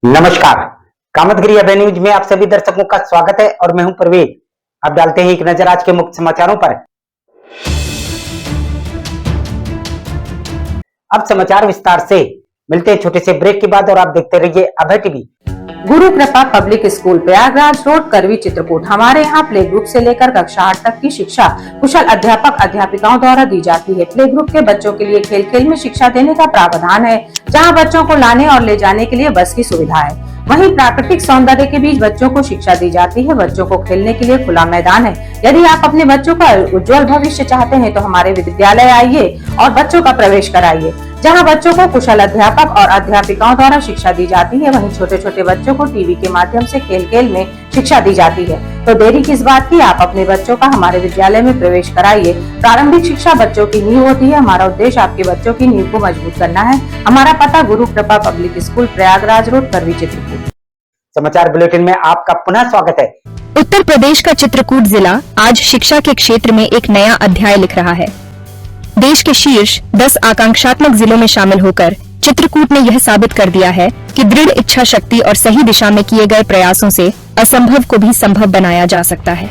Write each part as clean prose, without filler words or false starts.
नमस्कार। कामतगिरी अभय न्यूज में आप सभी दर्शकों का स्वागत है और मैं हूं परवेज। अब डालते हैं एक नजर आज के मुख्य समाचारों पर। अब समाचार विस्तार से। मिलते हैं छोटे से ब्रेक के बाद और आप देखते रहिए अभय टीवी। गुरु कृपा पब्लिक स्कूल प्रयागराज रोड करवी चित्रकूट। हमारे यहाँ प्ले ग्रुप से लेकर कक्षा 8 तक की शिक्षा कुशल अध्यापक अध्यापिकाओं द्वारा दी जाती है। प्ले ग्रुप के बच्चों के लिए खेल खेल में शिक्षा देने का प्रावधान है, जहाँ बच्चों को लाने और ले जाने के लिए बस की सुविधा है। वहीं प्राकृतिक सौंदर्य के बीच बच्चों को शिक्षा दी जाती है। बच्चों को खेलने के लिए खुला मैदान है। यदि आप अपने बच्चों का उज्जवल भविष्य चाहते हैं तो हमारे विद्यालय आइए और बच्चों का प्रवेश कराइए, जहां बच्चों को कुशल अध्यापक और अध्यापिकाओं द्वारा शिक्षा दी जाती है। वहीं छोटे छोटे बच्चों को टीवी के माध्यम से खेल खेल में शिक्षा दी जाती है। तो देरी किस बात की, आप अपने बच्चों का हमारे विद्यालय में प्रवेश कराइए। प्रारंभिक शिक्षा बच्चों की नींव होती है। हमारा उद्देश्य आपके बच्चों की नींव को मजबूत करना है। हमारा पता गुरु कृपा पब्लिक स्कूल प्रयागराज रोड करवी चित्रकूट। समाचार बुलेटिन में आपका पुनः स्वागत है। उत्तर प्रदेश का चित्रकूट जिला आज शिक्षा के क्षेत्र में एक नया अध्याय लिख रहा है। देश के शीर्ष 10 आकांक्षात्मक जिलों में शामिल होकर चित्रकूट ने यह साबित कर दिया है कि दृढ़ इच्छा शक्ति और सही दिशा में किए गए प्रयासों से असंभव को भी संभव बनाया जा सकता है।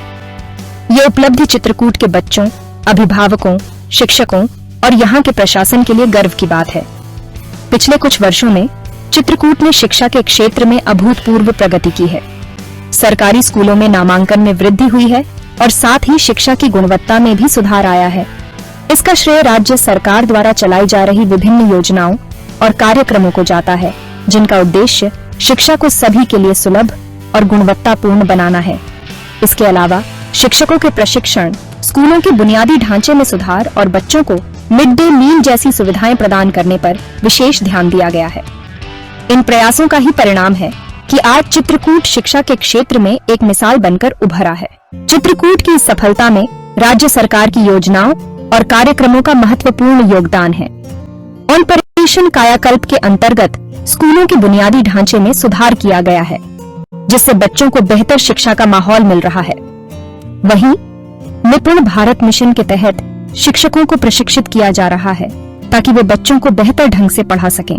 ये उपलब्धि चित्रकूट के बच्चों, अभिभावकों, शिक्षकों और यहाँ के प्रशासन के लिए गर्व की बात है। पिछले कुछ वर्षों में चित्रकूट ने शिक्षा के क्षेत्र में अभूतपूर्व प्रगति की है। सरकारी स्कूलों में नामांकन में वृद्धि हुई है और साथ ही शिक्षा की गुणवत्ता में भी सुधार आया है। इसका श्रेय राज्य सरकार द्वारा चलाई जा रही विभिन्न योजनाओं और कार्यक्रमों को जाता है, जिनका उद्देश्य शिक्षा को सभी के लिए सुलभ और गुणवत्तापूर्ण बनाना है। इसके अलावा शिक्षकों के प्रशिक्षण, स्कूलों के बुनियादी ढांचे में सुधार और बच्चों को मिड डे मील जैसी सुविधाएं प्रदान करने पर विशेष ध्यान दिया गया है। इन प्रयासों का ही परिणाम है कि आज चित्रकूट शिक्षा के क्षेत्र में एक मिसाल बनकर उभरा है। चित्रकूट की इस सफलता में राज्य सरकार की योजनाओं और कार्यक्रमों का महत्वपूर्ण योगदान है। ऑपरेशन कायाकल्प के अंतर्गत स्कूलों के बुनियादी ढांचे में सुधार किया गया है, जिससे बच्चों को बेहतर शिक्षा का माहौल मिल रहा है। वहीं निपुण भारत मिशन के तहत शिक्षकों को प्रशिक्षित किया जा रहा है ताकि वे बच्चों को बेहतर ढंग से पढ़ा सकें।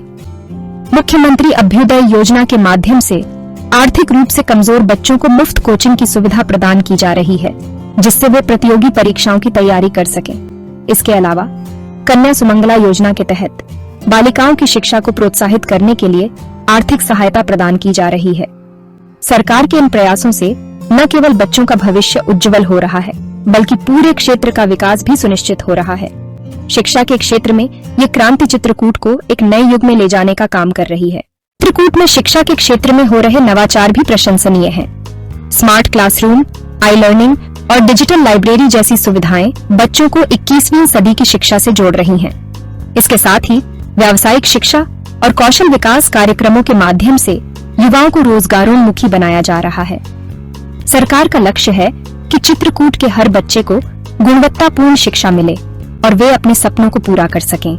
मुख्यमंत्री अभ्युदय योजना के माध्यम से आर्थिक रूप से कमजोर बच्चों को मुफ्त कोचिंग की सुविधा प्रदान की जा रही है, जिससे वे प्रतियोगी परीक्षाओं की तैयारी कर सकें। इसके अलावा कन्या सुमंगला योजना के तहत बालिकाओं की शिक्षा को प्रोत्साहित करने के लिए आर्थिक सहायता प्रदान की जा रही है। सरकार के इन प्रयासों से न केवल बच्चों का भविष्य उज्जवल हो रहा है, बल्कि पूरे क्षेत्र का विकास भी सुनिश्चित हो रहा है। शिक्षा के क्षेत्र में ये क्रांति चित्रकूट को एक नए युग में ले जाने का काम कर रही है। चित्रकूट में शिक्षा के क्षेत्र में हो रहे नवाचार भी प्रशंसनीय हैं। स्मार्ट क्लासरूम, आई लर्निंग और डिजिटल लाइब्रेरी जैसी सुविधाएं बच्चों को 21वीं सदी की शिक्षा से जोड़ रही हैं। इसके साथ ही व्यावसायिक शिक्षा और कौशल विकास कार्यक्रमों के माध्यम से युवाओं को रोजगारोन्मुखी बनाया जा रहा है। सरकार का लक्ष्य है कि चित्रकूट के हर बच्चे को गुणवत्तापूर्ण शिक्षा मिले और वे अपने सपनों को पूरा कर सकें।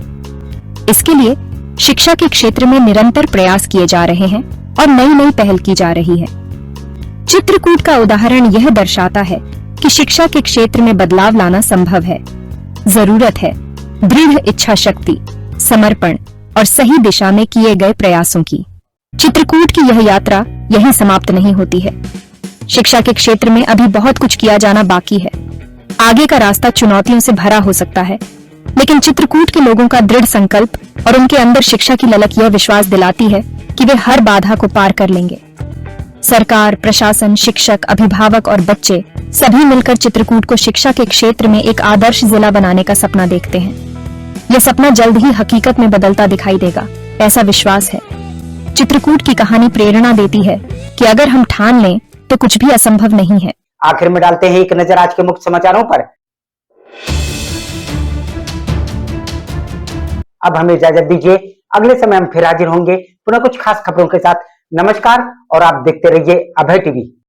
इसके लिए शिक्षा के क्षेत्र में निरंतर प्रयास किए जा रहे हैं और नई नई पहल की जा रही है। चित्रकूट का उदाहरण यह दर्शाता है कि शिक्षा के क्षेत्र में बदलाव लाना संभव है। जरूरत है दृढ़ इच्छा शक्ति, समर्पण और सही दिशा में किए गए प्रयासों की। चित्रकूट की यह यात्रा यहीं समाप्त नहीं होती है। शिक्षा के क्षेत्र में अभी बहुत कुछ किया जाना बाकी है। आगे का रास्ता चुनौतियों से भरा हो सकता है, लेकिन चित्रकूट के लोगों का दृढ़ संकल्प और उनके अंदर शिक्षा की ललक यह विश्वास दिलाती है कि वे हर बाधा को पार कर लेंगे। सरकार, प्रशासन, शिक्षक, अभिभावक और बच्चे सभी मिलकर चित्रकूट को शिक्षा के क्षेत्र में एक आदर्श जिला बनाने का सपना देखते हैं। यह सपना जल्द ही हकीकत में बदलता दिखाई देगा, ऐसा विश्वास है। चित्रकूट की कहानी प्रेरणा देती है कि अगर हम ठान लें तो कुछ भी असंभव नहीं है। आखिर में डालते हैं एक नजर आज के मुख्य समाचारों पर। अब हमें इजाजत दीजिए। अगले समय हम फिर हाजिर होंगे पुनः कुछ खास खबरों के साथ। नमस्कार और आप देखते रहिए अभय टीवी।